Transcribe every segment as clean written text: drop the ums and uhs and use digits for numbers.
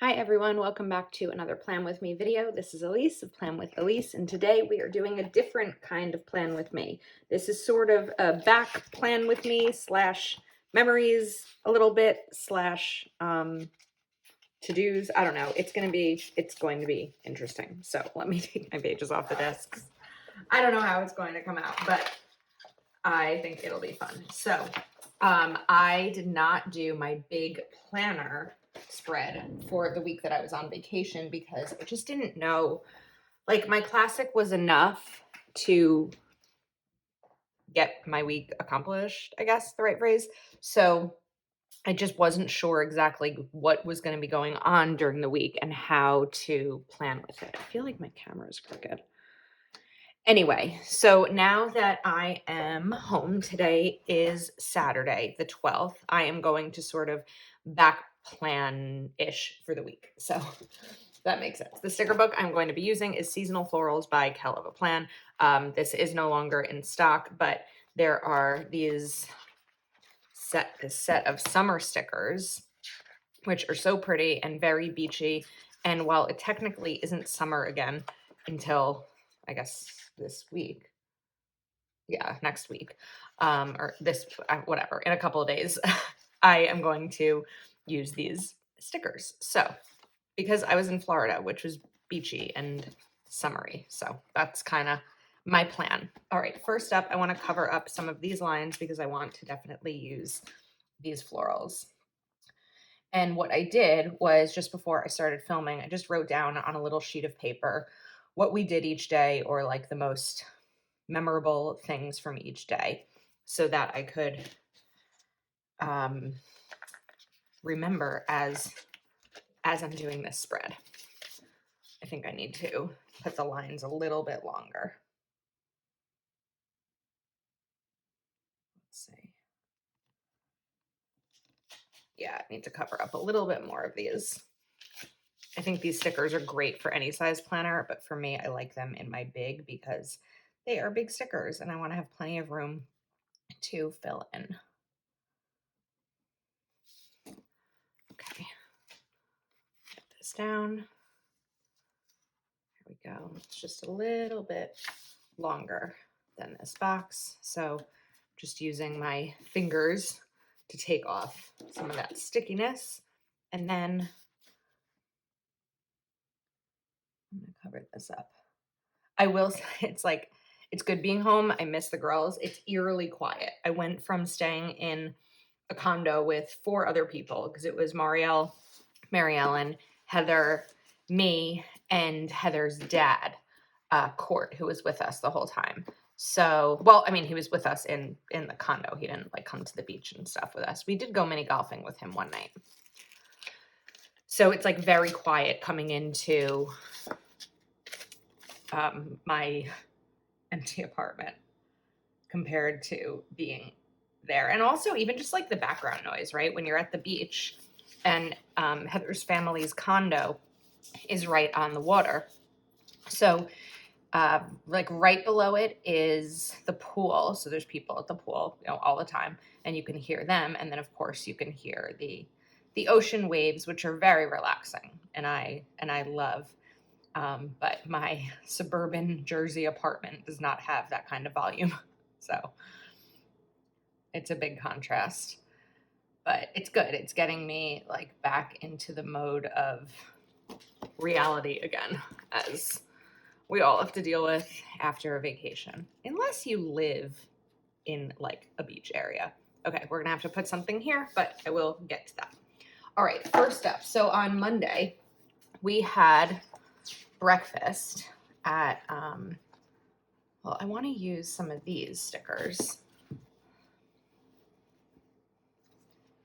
Hi everyone, welcome back to another Plan With Me video. This is Elise of Plan With Elise, and today we are doing a different kind of Plan With Me. This is sort of a back Plan With Me slash memories a little bit slash to-dos. I don't know. It's going to be interesting. So let me take my pages off the desks. I don't know how it's going to come out, but I think it'll be fun. So I did not do my big planner spread for the week that I was on vacation because I just didn't know, like, my classic was enough to get my week accomplished, I guess the right phrase. So I just wasn't sure exactly what was going to be going on during the week and how to plan with it. I feel like my camera is crooked. Anyway, so now that I am home, today is Saturday, the 12th, I am going to sort of back plan-ish for the week. So that makes sense. The sticker book I'm going to be using is Seasonal Florals by Backplan. This is no longer in stock, but there are this set of summer stickers, which are so pretty and very beachy. And while it technically isn't summer again until, I guess, this week, next week, or this, whatever, in a couple of days, I am going to use these stickers. So, because I was in Florida, which was beachy and summery. So that's kind of my plan. All right, first up, I want to cover up some of these lines because I want to definitely use these florals. And what I did was, just before I started filming, I just wrote down on a little sheet of paper what we did each day, or like the most memorable things from each day, so that I could remember as I'm doing this spread. I think I need to put the lines a little bit longer. Let's see. Yeah, I need to cover up a little bit more of these. I think these stickers are great for any size planner, but for me, I like them in my big because they are big stickers and I want to have plenty of room to fill in. Okay, get this down. Here we go. It's just a little bit longer than this box, so just using my fingers to take off some of that stickiness, and then I'm gonna cover this up. I will say, it's good being home. I miss the girls. It's eerily quiet. I went from staying in a condo with 4 other people, because it was Marielle, Mary Ellen, Heather, me, and Heather's dad, Court, who was with us the whole time. So, well, I mean, he was with us in the condo. He didn't like come to the beach and stuff with us. We did go mini golfing with him one night. So it's like very quiet coming into my empty apartment compared to being there. And also even just like the background noise, right? When you're at the beach, and Heather's family's condo is right on the water. So like right below it is the pool. So there's people at the pool, all the time, and you can hear them. And then of course you can hear the ocean waves, which are very relaxing. And I love, but my suburban Jersey apartment does not have that kind of volume. So it's a big contrast, but it's good. It's getting me like back into the mode of reality again, as we all have to deal with after a vacation, unless you live in like a beach area. Okay, we're gonna have to put something here, but I will get to that. All right, first up. So on Monday, we had breakfast at, well, I want to use some of these stickers.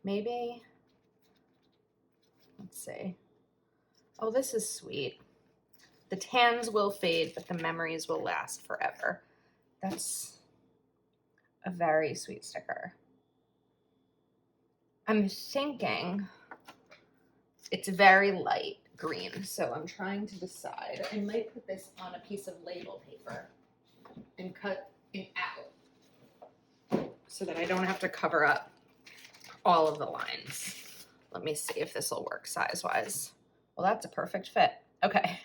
Maybe, let's see. Oh, this is sweet. The tans will fade, but the memories will last forever. That's a very sweet sticker. I'm thinking it's very light green, so I'm trying to decide. I might put this on a piece of label paper and cut it out so that I don't have to cover up all of the lines. Let me see if this will work size-wise. Well, that's a perfect fit. Okay.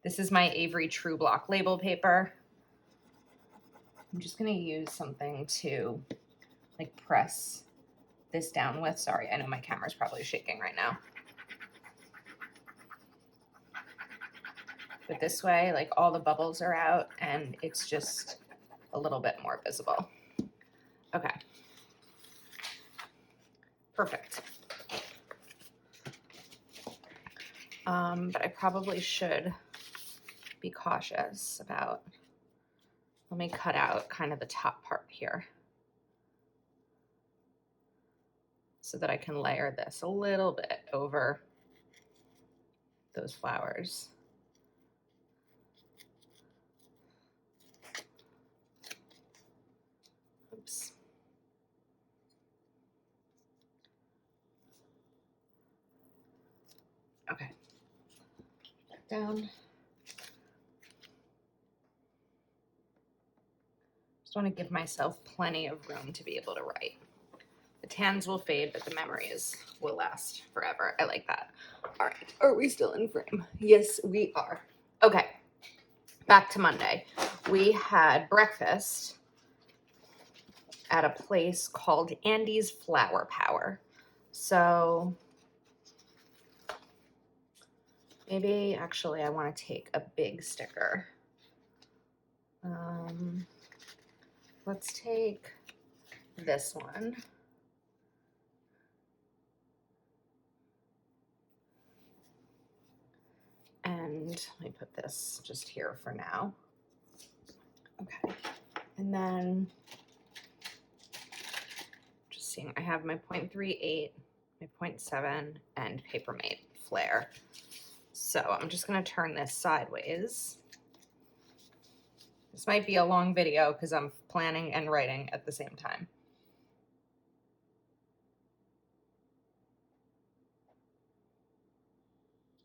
This is my Avery True Block label paper. I'm just gonna use something to like press this down with. Sorry, I know my camera's probably shaking right now. But this way, like all the bubbles are out and it's just a little bit more visible. Okay. Perfect. But I probably should be cautious about, let me cut out kind of the top part here so that I can layer this a little bit over those flowers. Oops. Okay. Back down. Just want to give myself plenty of room to be able to write. The tans will fade, but the memories will last forever. I like that. All right. Are we still in frame? Yes, we are. Okay. Back to Monday. We had breakfast at a place called Andy's Flower Power. So maybe actually I want to take a big sticker. Let's take this one. And let me put this just here for now. Okay. And then just seeing, I have my 0.38, my 0.7, and Papermate Flare. So I'm just going to turn this sideways. This might be a long video because I'm planning and writing at the same time.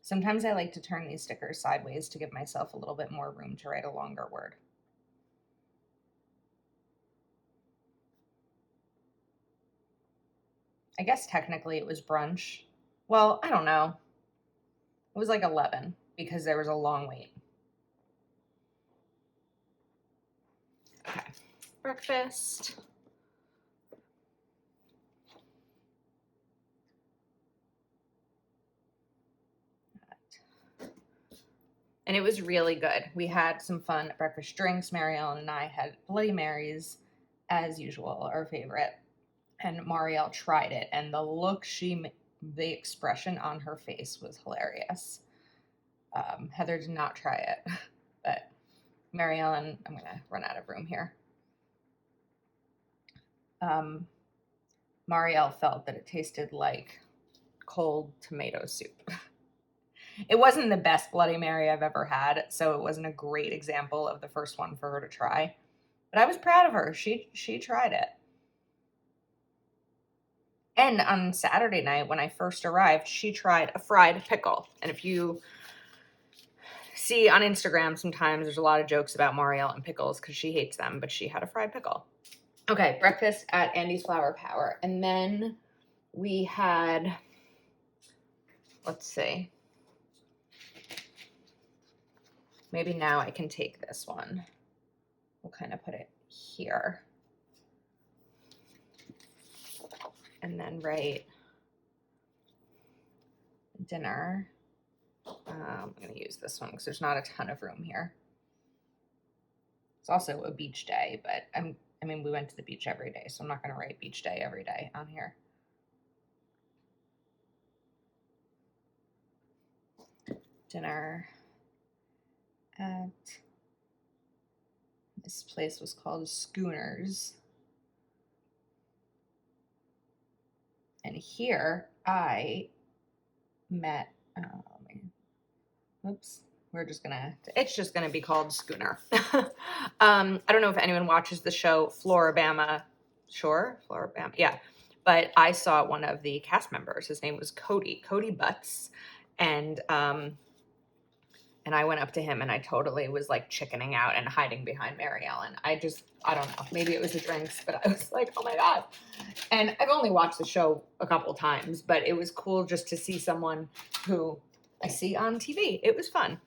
Sometimes I like to turn these stickers sideways to give myself a little bit more room to write a longer word. I guess technically it was brunch. Well, I don't know. It was like 11 because there was a long wait. Okay, breakfast. And it was really good. We had some fun breakfast drinks. Mary Ellen and I had Bloody Marys, as usual, our favorite. And Marielle tried it, and the look the expression on her face was hilarious. Heather did not try it, but Mary Ellen, I'm gonna run out of room here. Marielle felt that it tasted like cold tomato soup. It wasn't the best Bloody Mary I've ever had, so it wasn't a great example of the first one for her to try. But I was proud of her. She tried it. And on Saturday night, when I first arrived, she tried a fried pickle. And if you see on Instagram, sometimes there's a lot of jokes about Marielle and pickles because she hates them, but she had a fried pickle. Okay, breakfast at Andy's Flower Power. And then we had, let's see. Maybe now I can take this one. We'll kind of put it here. And then write dinner. I'm going to use this one because there's not a ton of room here. It's also a beach day, but I mean, we went to the beach every day, so I'm not going to write beach day every day on here. Dinner at, this place was called Schooners. And here I met, oops, it's just gonna be called Schooner. I don't know if anyone watches the show Floribama Shore, yeah. But I saw one of the cast members. His name was Cody Butts. And And I went up to him and I totally was like chickening out and hiding behind Mary Ellen. I don't know. Maybe it was the drinks, but I was like, oh my God. And I've only watched the show a couple times, but it was cool just to see someone who I see on TV. It was fun.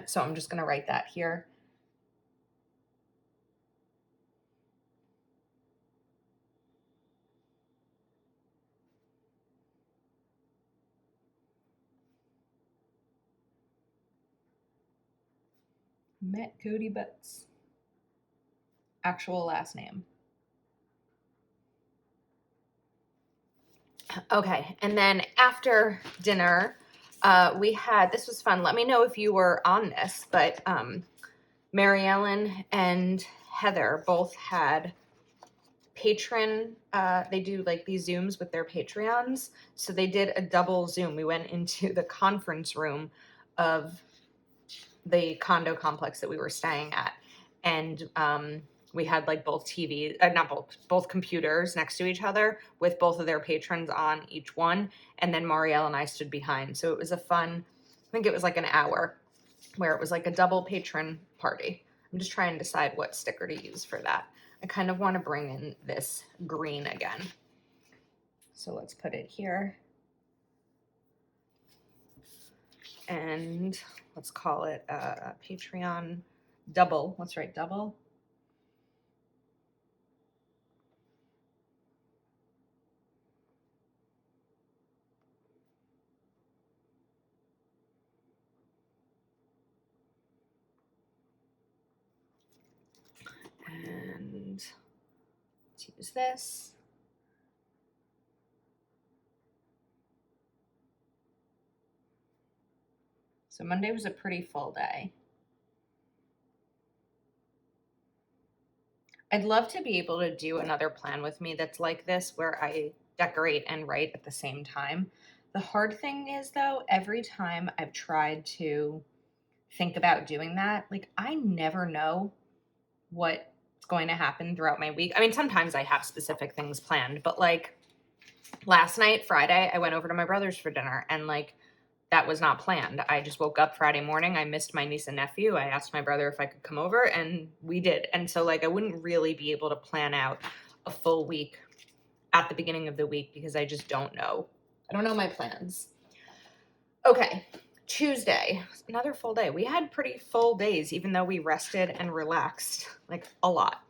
So I'm just going to write that here. Met Cody Butts. Actual last name. Okay, and then after dinner, we had, this was fun. Let me know if you were on this, but Mary Ellen and Heather both had they do like these Zooms with their Patreons. So they did a double Zoom. We went into the conference room of the condo complex that we were staying at. And we had like both TVs, not both computers next to each other with both of their patrons on each one. And then Marielle and I stood behind. So it was a fun, I think it was like an hour where it was like a double patron party. I'm just trying to decide what sticker to use for that. I kind of want to bring in this green again. So let's put it here. And let's call it a Patreon double. Let's write double. And let's use this. So Monday was a pretty full day. I'd love to be able to do another plan with me that's like this, where I decorate and write at the same time. The hard thing is, though, every time I've tried to think about doing that, like I never know what's going to happen throughout my week. I mean, sometimes I have specific things planned, but like last night, Friday, I went over to my brother's for dinner and like that was not planned. I just woke up Friday morning. I missed my niece and nephew. I asked my brother if I could come over and we did. And so like I wouldn't really be able to plan out a full week at the beginning of the week because I just don't know. I don't know my plans. Okay. Tuesday, another full day. We had pretty full days, even though we rested and relaxed like a lot.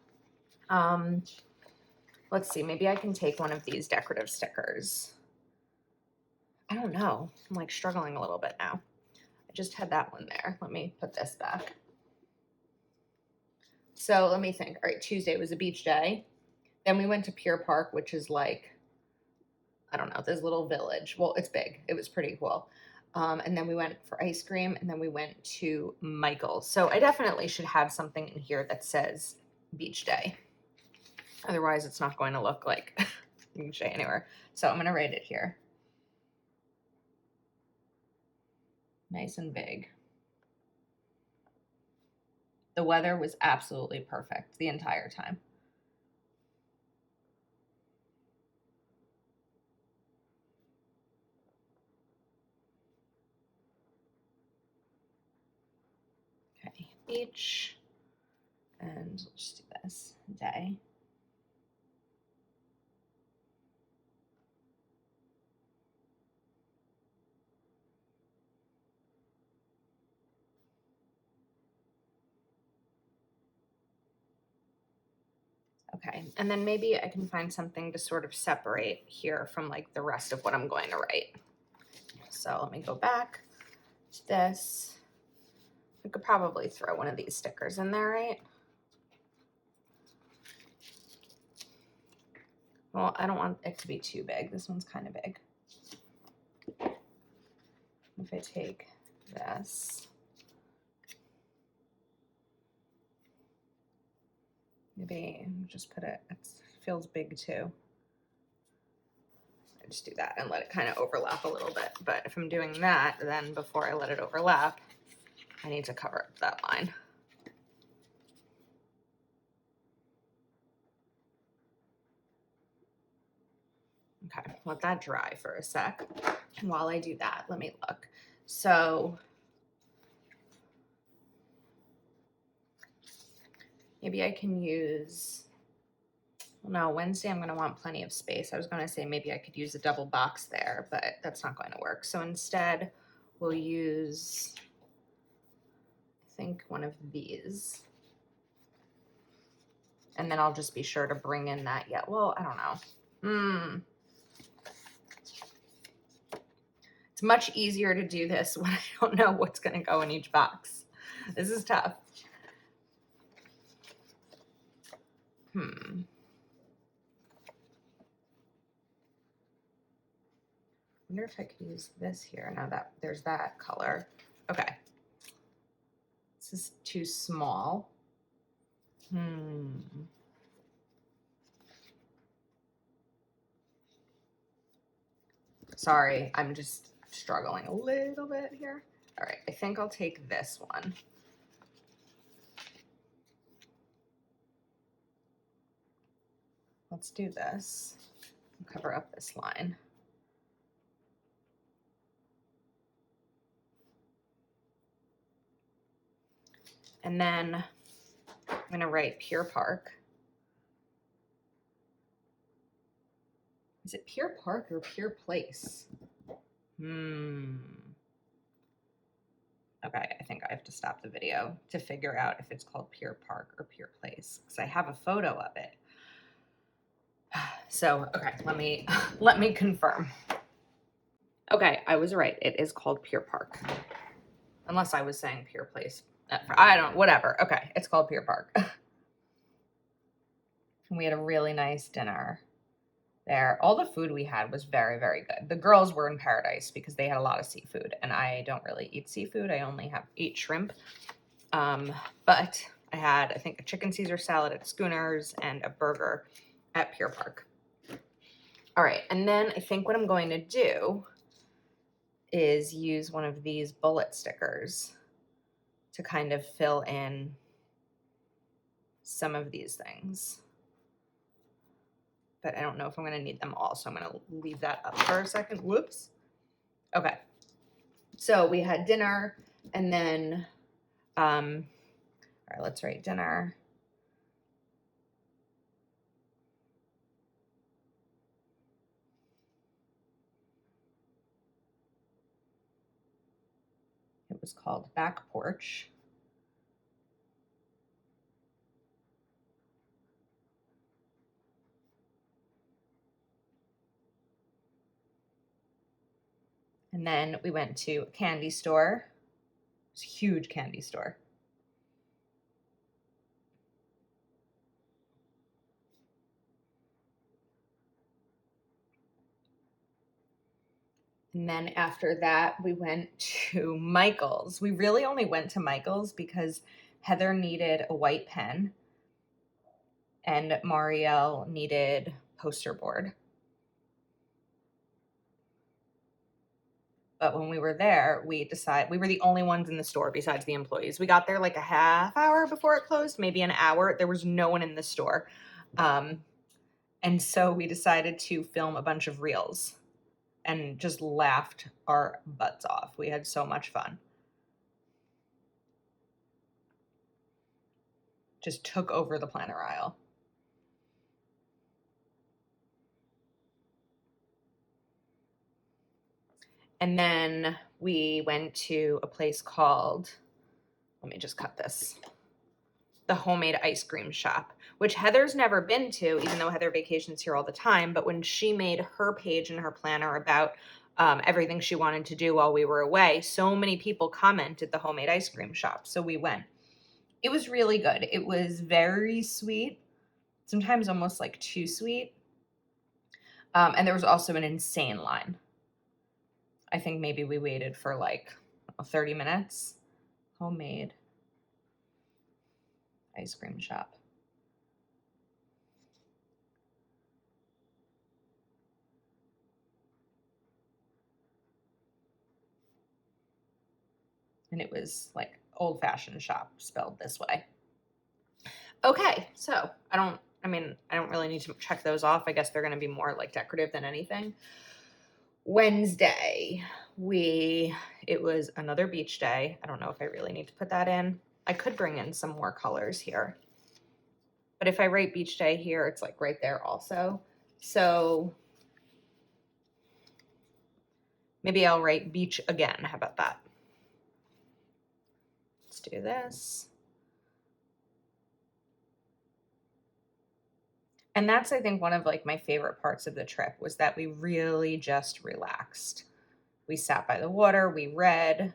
Let's see, maybe I can take one of these decorative stickers. I don't know. I'm like struggling a little bit now. I just had that one there. Let me put this back. So let me think. All right, Tuesday was a beach day. Then we went to Pier Park, which is like, I don't know, this little village. Well, it's big. It was pretty cool. And then we went for ice cream, and then we went to Michael's. So I definitely should have something in here that says beach day. Otherwise, it's not going to look like beach day anywhere. So I'm going to write it here. Nice and big. The weather was absolutely perfect the entire time. Okay, beach. And let's do this day. Okay, and then maybe I can find something to sort of separate here from like the rest of what I'm going to write. So let me go back to this. We could probably throw one of these stickers in there, right? Well, I don't want it to be too big. This one's kind of big. If I take this, maybe just put it, it feels big too. I just do that and let it kind of overlap a little bit. But if I'm doing that, then before I let it overlap, I need to cover up that line. Okay, let that dry for a sec. And while I do that, let me look. So Maybe I can use, well, no, Wednesday I'm going to want plenty of space. I was going to say maybe I could use a double box there, but that's not going to work. So instead we'll use, I think, one of these. And then I'll just be sure to bring in that yet. Well, I don't know. It's much easier to do this when I don't know what's going to go in each box. This is tough. I wonder if I could use this here. Now that there's that color. Okay. This is too small. Sorry, I'm just struggling a little bit here. All right, I think I'll take this one. Let's do this. Cover up this line. And then I'm going to write Pier Park. Is it Pier Park or Pier Place? Okay, I think I have to stop the video to figure out if it's called Pier Park or Pier Place, because I have a photo of it. So, okay, let me confirm. Okay, I was right. It is called Pier Park. Unless I was saying Pier Place. I don't, whatever. Okay, it's called Pier Park. And we had a really nice dinner there. All the food we had was very, very good. The girls were in paradise because they had a lot of seafood, and I don't really eat seafood. I only eat shrimp. But I had, I think, a chicken Caesar salad at Schooner's and a burger at Pier Park. All right, and then I think what I'm going to do is use one of these bullet stickers to kind of fill in some of these things. But I don't know if I'm going to need them all, so I'm going to leave that up for a second. Whoops. Okay. So we had dinner, and then, all right, let's write dinner. It was called Back Porch. And then we went to a candy store. It's a huge candy store. And then after that, we went to Michael's. We really only went to Michael's because Heather needed a white pen and Marielle needed poster board. But when we were there, we decided we were the only ones in the store besides the employees. We got there like a half hour before it closed, maybe an hour. There was no one in the store. And so we decided to film a bunch of reels and just laughed our butts off. We had so much fun. Just took over the planner aisle. And then we went to a place called, let me just cut this, the Homemade Ice Cream Shop, which Heather's never been to, even though Heather vacations here all the time. But when she made her page in her planner about everything she wanted to do while we were away, so many people commented the Homemade Ice Cream Shop. So we went. It was really good. It was very sweet, sometimes almost like too sweet. And there was also an insane line. I think maybe we waited for like 30 minutes. Homemade Ice Cream Shop. And it was like old-fashioned shop spelled this way. Okay, so I don't really need to check those off. I guess they're going to be more like decorative than anything. Wednesday, it was another beach day. I don't know if I really need to put that in. I could bring in some more colors here. But if I write beach day here, it's like right there also. So maybe I'll write beach again. How about that? Let's do this. And that's, I think, one of like my favorite parts of the trip was that we really just relaxed. We sat by the water, we read,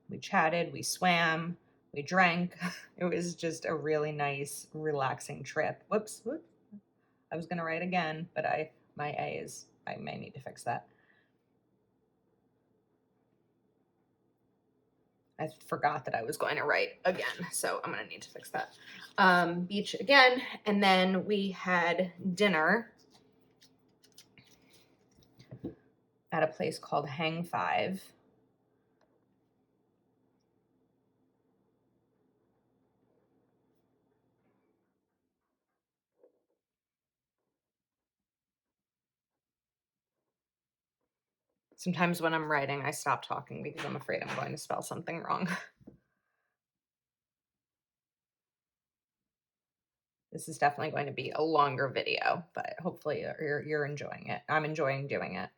we chatted, we swam, we drank. It was just a really nice, relaxing trip. Whoops. I was gonna write again, but my A is, I may need to fix that. I forgot that I was going to write again, so I'm gonna need to fix that. Beach again, and then we had dinner at a place called Hang Five. Sometimes when I'm writing, I stop talking because I'm afraid I'm going to spell something wrong. This is definitely going to be a longer video, but hopefully you're enjoying it. I'm enjoying doing it.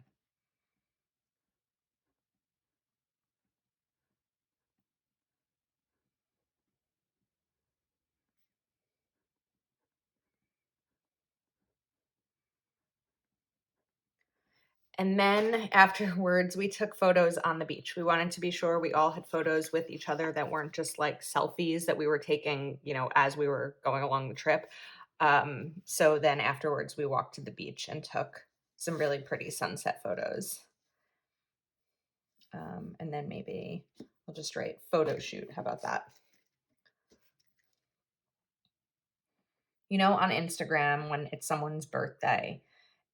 And then afterwards, we took photos on the beach. We wanted to be sure we all had photos with each other that weren't just like selfies that we were taking, as we were going along the trip. So then afterwards, we walked to the beach and took some really pretty sunset photos. And then maybe I'll just write photo shoot. How about that? On Instagram when it's someone's birthday,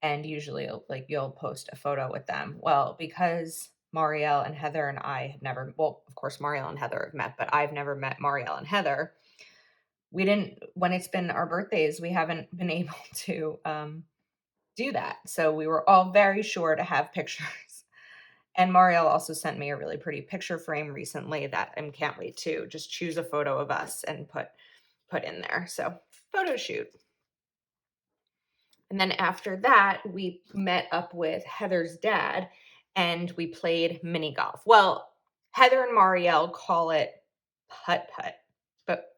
and usually like you'll post a photo with them. Well, because Marielle and Heather and I had never, well, of course, Marielle and Heather have met, but I've never met Marielle and Heather. When it's been our birthdays, we haven't been able to do that. So we were all very sure to have pictures. And Marielle also sent me a really pretty picture frame recently that I can't wait to just choose a photo of us and put in there. So photo shoot. And then after that, we met up with Heather's dad and we played mini golf. Well, Heather and Marielle call it putt-putt, but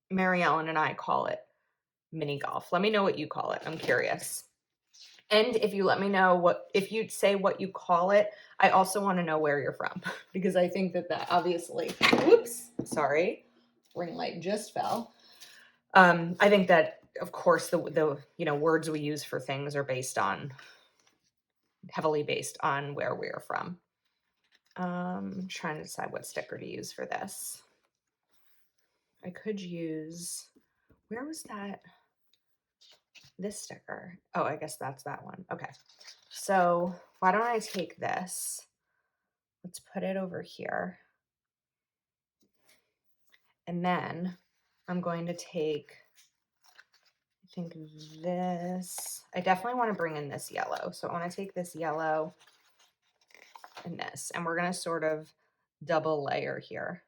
Mary Ellen and I call it mini golf. Let me know what you call it. I'm curious. And if you let me know if you say what you call it, I also want to know where you're from because I think that obviously, whoops, sorry, ring light just fell. I think that, of course, the words we use for things are heavily based on where we're from. I'm trying to decide what sticker to use for this. I could use, where was that? This sticker. Oh, I guess that's that one. Okay. So why don't I take this? Let's put it over here. And then I'm going to take, I think this, I definitely want to bring in this yellow. So I want to take this yellow and this, and we're going to sort of double layer here.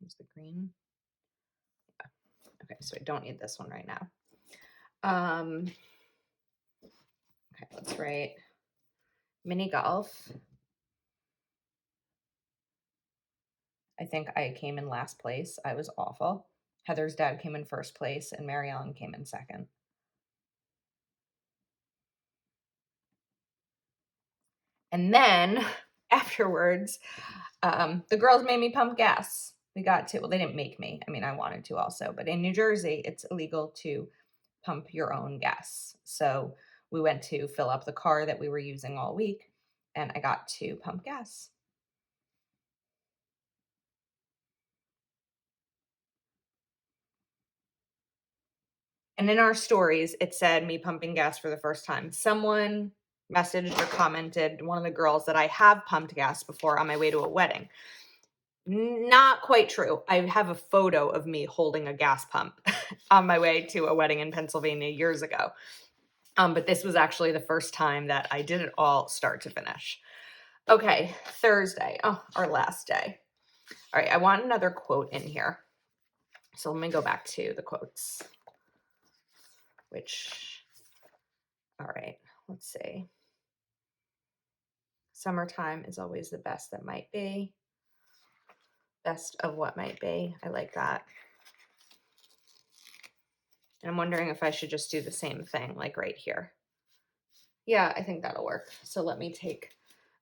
Use the green. Yeah. Okay, so I don't need this one right now. Okay, let's write mini golf. I think I came in last place. I was awful. Heather's dad came in first place and Mary Ellen came in second. And then afterwards, the girls made me pump gas. They didn't make me. I mean, I wanted to also, but in New Jersey, it's illegal to pump your own gas. So we went to fill up the car that we were using all week and I got to pump gas. And in our stories, it said me pumping gas for the first time. Someone messaged or commented, one of the girls, that I have pumped gas before on my way to a wedding. Not quite true. I have a photo of me holding a gas pump on my way to a wedding in Pennsylvania years ago. But this was actually the first time that I did it all start to finish. Okay, Thursday. Oh, our last day. All right, I want another quote in here. So let me go back to the quotes, which, all right, let's see. Summertime is always the best that might be. Best of what might be. I like that. And I'm wondering if I should just do the same thing, like right here. Yeah, I think that'll work. So let me take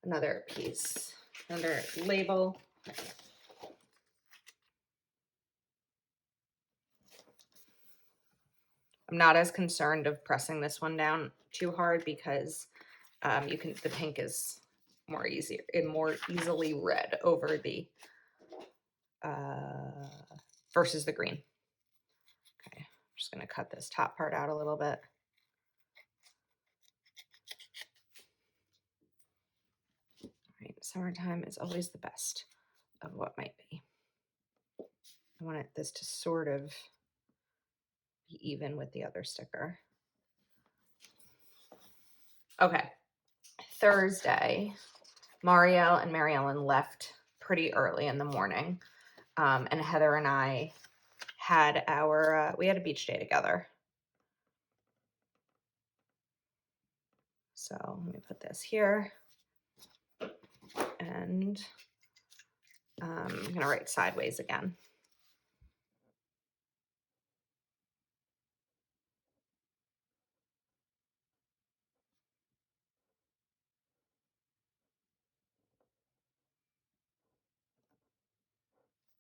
another piece, another label. I'm not as concerned of pressing this one down too hard because the pink is more easily read over the versus the green. Okay, I'm just gonna cut this top part out a little bit. All right, summertime is always the best of what might be. I want this to sort of be even with the other sticker. Okay, Thursday, Marielle and Mary Ellen left pretty early in the morning, and Heather and I had we had a beach day together. So let me put this here, and I'm gonna write sideways again.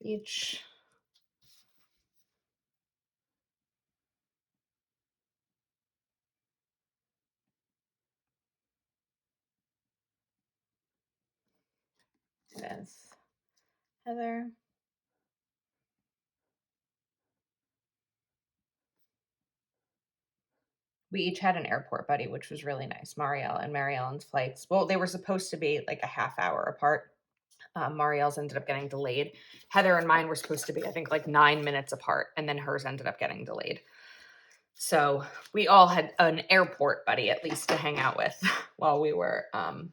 Beach. With Heather. We each had an airport buddy, which was really nice. Marielle and Mary Ellen's flights. Well, they were supposed to be like a half hour apart. Marielle's ended up getting delayed. Heather and mine were supposed to be, I think, like 9 minutes apart, and then hers ended up getting delayed. So we all had an airport buddy at least to hang out with while we were on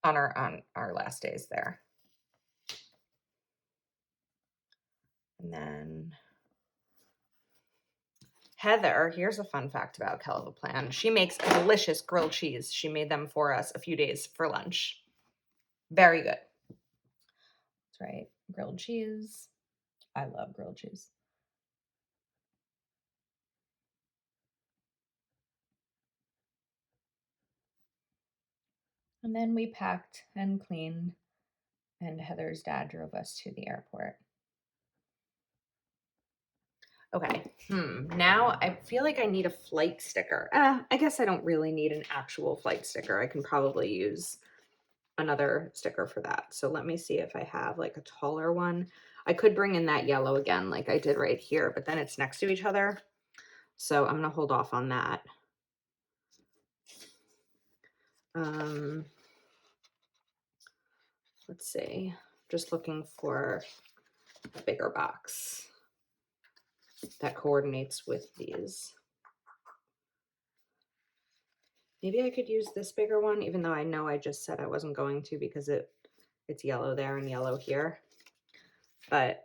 our last days there. And then Heather, here's a fun fact about Backplan. She makes delicious grilled cheese. She made them for us a few days for lunch. Very good. That's right. Grilled cheese. I love grilled cheese. And then we packed and cleaned, and Heather's dad drove us to the airport. Okay, now I feel like I need a flight sticker. I guess I don't really need an actual flight sticker. I can probably use another sticker for that. So let me see if I have like a taller one. I could bring in that yellow again like I did right here, but then it's next to each other. So I'm gonna hold off on that. Let's see, just looking for a bigger box that coordinates with these. Maybe I could use this bigger one, even though I know I just said I wasn't going to because it's yellow there and yellow here. But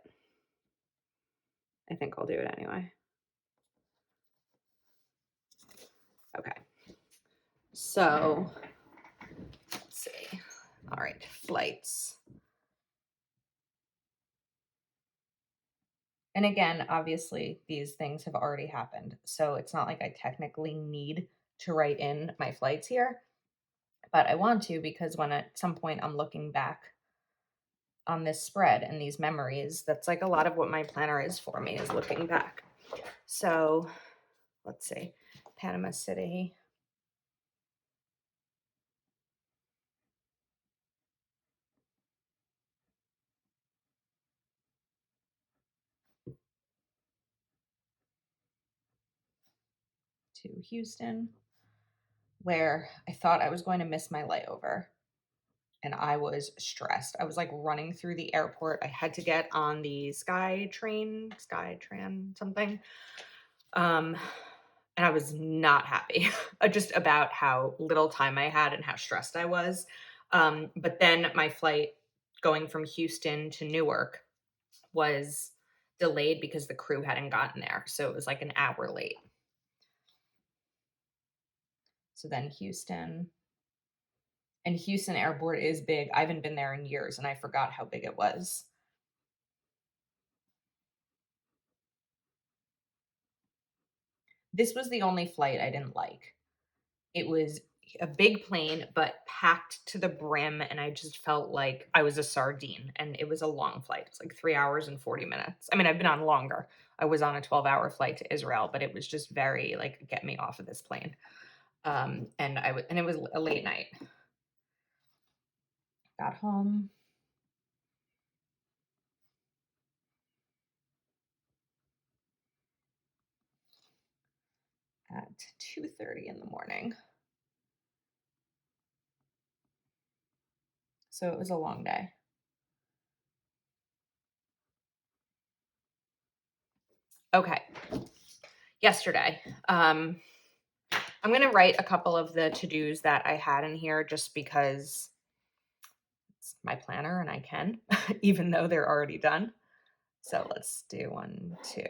I think I'll do it anyway. Okay. So let's see. All right, flights. And again, obviously, these things have already happened. So it's not like I technically need to write in my flights here, but I want to because when at some point I'm looking back on this spread and these memories, that's like a lot of what my planner is for me, is looking back. So let's see, Panama City. To Houston, where I thought I was going to miss my layover. And I was stressed. I was like running through the airport. I had to get on the Skytrain something. And I was not happy just about how little time I had and how stressed I was. But then my flight going from Houston to Newark was delayed because the crew hadn't gotten there. So it was like an hour late. So then Houston. And Houston Airport is big. I haven't been there in years, and I forgot how big it was. This was the only flight I didn't like. It was a big plane, but packed to the brim, and I just felt like I was a sardine, and it was a long flight. It's like 3 hours and 40 minutes. I mean, I've been on longer. I was on a 12-hour flight to Israel, but it was just very like, get me off of this plane. And it was a late night. Got home. At 2:30 in the morning. So it was a long day. Okay. Yesterday, I'm going to write a couple of the to-dos that I had in here just because it's my planner and I can, even though they're already done. So let's do 1, 2,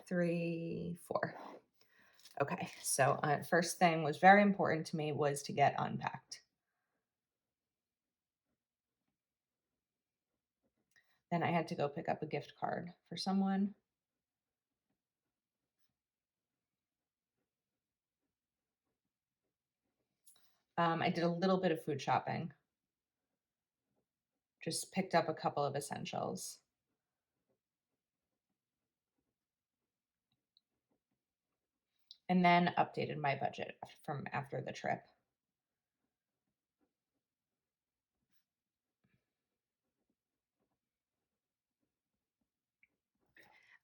3, 4. Okay. So first thing was very important to me was to get unpacked. Then I had to go pick up a gift card for someone. I did a little bit of food shopping. Just picked up a couple of essentials. And then updated my budget from after the trip.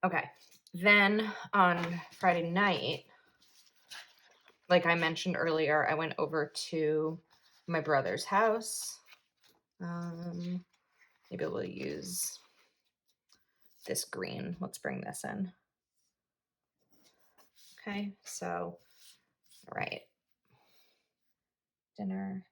Okay. Then on Friday night, like I mentioned earlier, I went over to my brother's house. Maybe we'll use this green. Let's bring this in. Okay, so, all right. Dinner.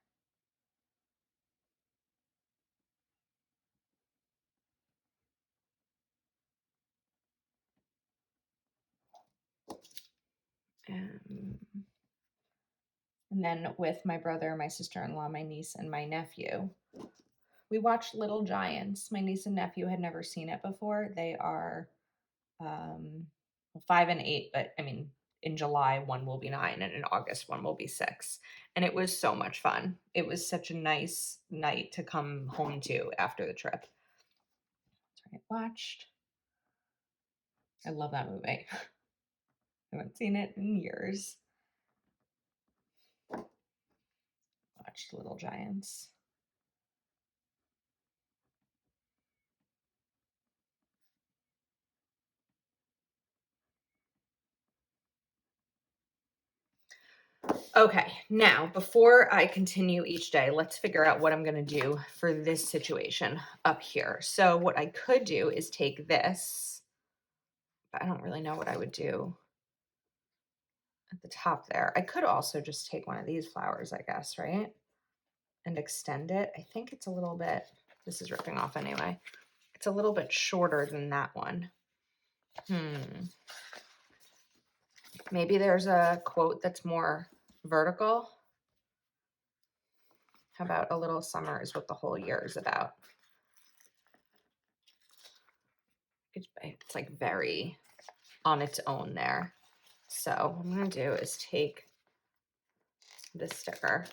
And then with my brother, my sister-in-law, my niece, and my nephew, we watched Little Giants. My niece and nephew had never seen it before. They are 5 and 8, but I mean, in July, one will be 9, and in August, one will be 6. And it was so much fun. It was such a nice night to come home to after the trip. So I watched. I love that movie. I haven't seen it in years. Watched Little Giants. Okay, now before I continue each day, let's figure out what I'm going to do for this situation up here. So what I could do is take this, but I don't really know what I would do at the top there. I could also just take one of these flowers, I guess, right? And extend it. I think it's a little bit, this is ripping off anyway. It's a little bit shorter than that one. Maybe there's a quote that's more vertical. How about a little summer is what the whole year is about? It's like very on its own there. So what I'm going to do is take this sticker.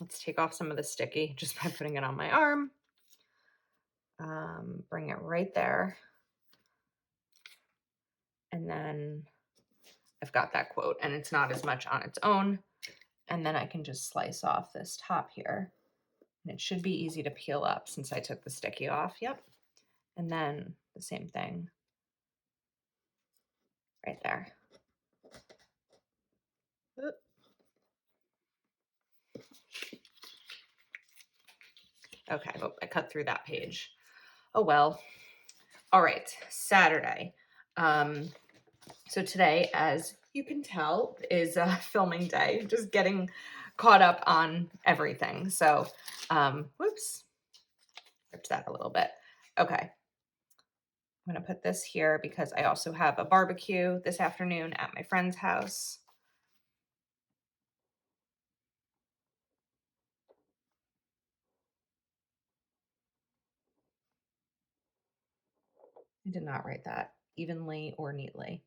Let's take off some of the sticky just by putting it on my arm. Bring it right there. And then I've got that quote, and it's not as much on its own. And then I can just slice off this top here. And it should be easy to peel up since I took the sticky off. Yep. And then the same thing right there. Oop. Okay, well, I cut through that page. Oh, well. All right, Saturday. So today, as you can tell, is a filming day. Just getting caught up on everything. So, whoops, ripped that a little bit. Okay. I'm going to put this here because I also have a barbecue this afternoon at my friend's house. I did not write that evenly or neatly.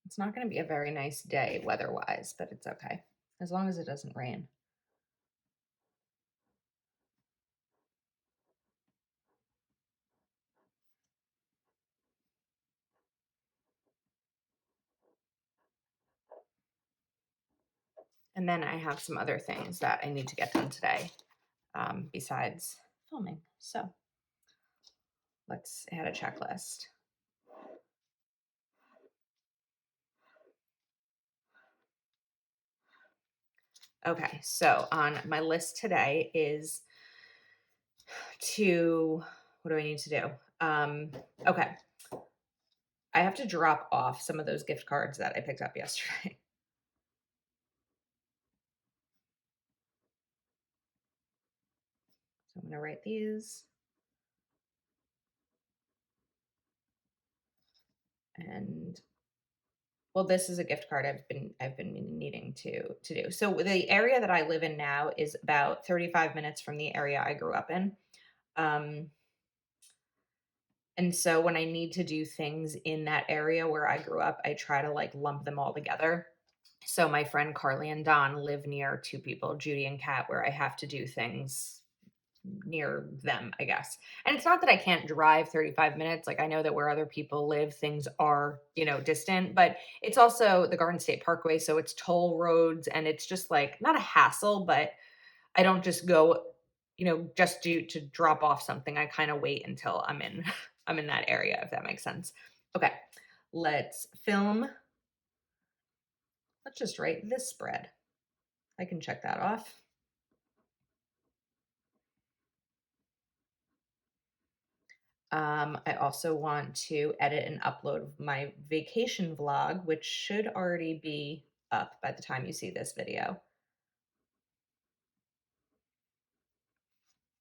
It's not going to be a very nice day weather-wise, but it's okay as long as it doesn't rain. And then I have some other things that I need to get done today besides filming. So let's add a checklist. Okay, so on my list today is what do I need to do? Okay, I have to drop off some of those gift cards that I picked up yesterday. So I'm gonna write these. And well, this is a gift card I've been needing to do. So the area that I live in now is about 35 minutes from the area I grew up in. Um, and so when I need to do things in that area where I grew up, I try to like lump them all together. So my friend Carly and Don live near two people, Judy and Kat, where I have to do things near them, I guess. And it's not that I can't drive 35 minutes. Like I know that where other people live, things are, distant, but it's also the Garden State Parkway. So it's toll roads and it's just like not a hassle, but I don't just go, just to drop off something. I kind of wait until I'm in I'm in that area, if that makes sense. Okay. Let's film. Let's just write this spread. I can check that off. I also want to edit and upload my vacation vlog, which should already be up by the time you see this video.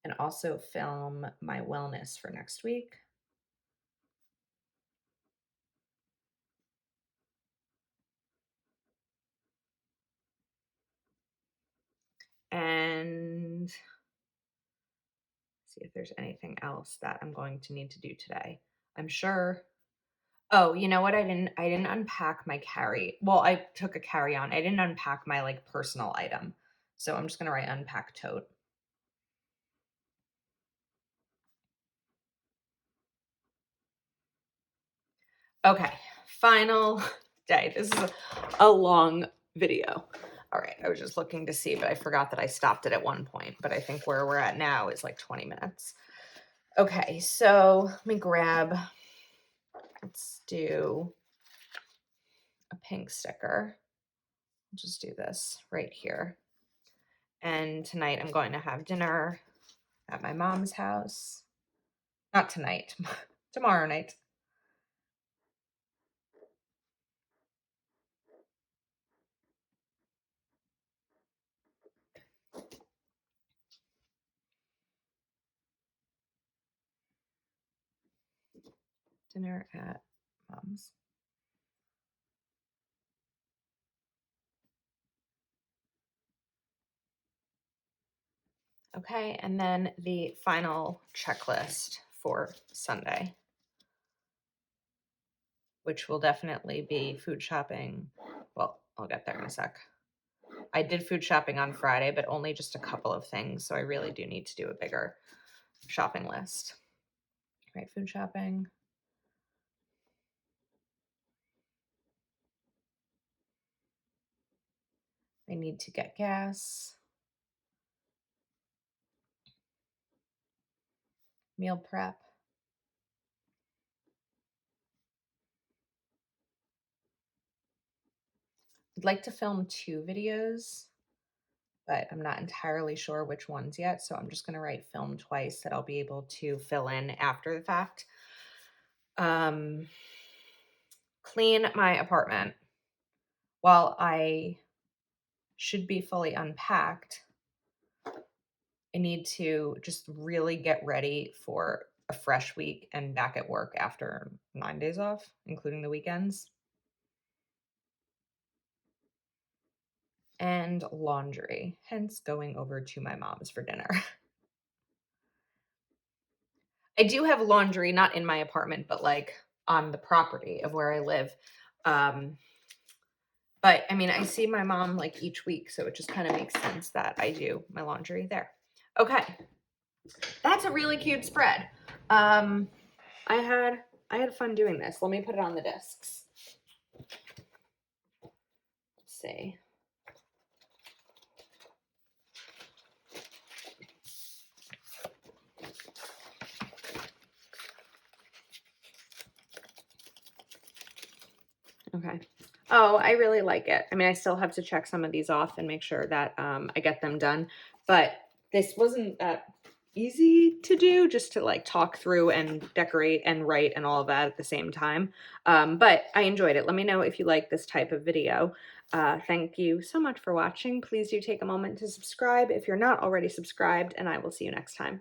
And also film my wellness for next week. And see if there's anything else that I'm going to need to do today. I'm sure. Oh, you know what? I didn't unpack my carry. Well, I took a carry on. I didn't unpack my like personal item. So I'm just gonna write unpack tote. Okay, final day. This is a long video. All right, I was just looking to see, but I forgot that I stopped it at one point. But I think where we're at now is like 20 minutes. Okay, so let me grab, let's do a pink sticker. I'll just do this right here. And tonight I'm going to have dinner at my mom's house. Not tonight, tomorrow night. Dinner at mom's. Okay, and then the final checklist for Sunday, which will definitely be food shopping. Well, I'll get there in a sec. I did food shopping on Friday, but only just a couple of things, so I really do need to do a bigger shopping list. Right, food shopping. I need to get gas. Meal prep. I'd like to film 2 videos, but I'm not entirely sure which ones yet. So I'm just going to write film twice that I'll be able to fill in after the fact. clean my apartment while I should be fully unpacked. I need to just really get ready for a fresh week and back at work after 9 days off, including the weekends. And laundry, hence going over to my mom's for dinner. I do have laundry, not in my apartment, but like on the property of where I live. Um, but I mean, I see my mom like each week, so it just kind of makes sense that I do my laundry there. Okay, that's a really cute spread. I had fun doing this. Let me put it on the discs. Let's see. Okay. Oh, I really like it. I mean, I still have to check some of these off and make sure that I get them done. But this wasn't that easy to do, just to like talk through and decorate and write and all of that at the same time. But I enjoyed it. Let me know if you like this type of video. Thank you so much for watching. Please do take a moment to subscribe if you're not already subscribed, and I will see you next time.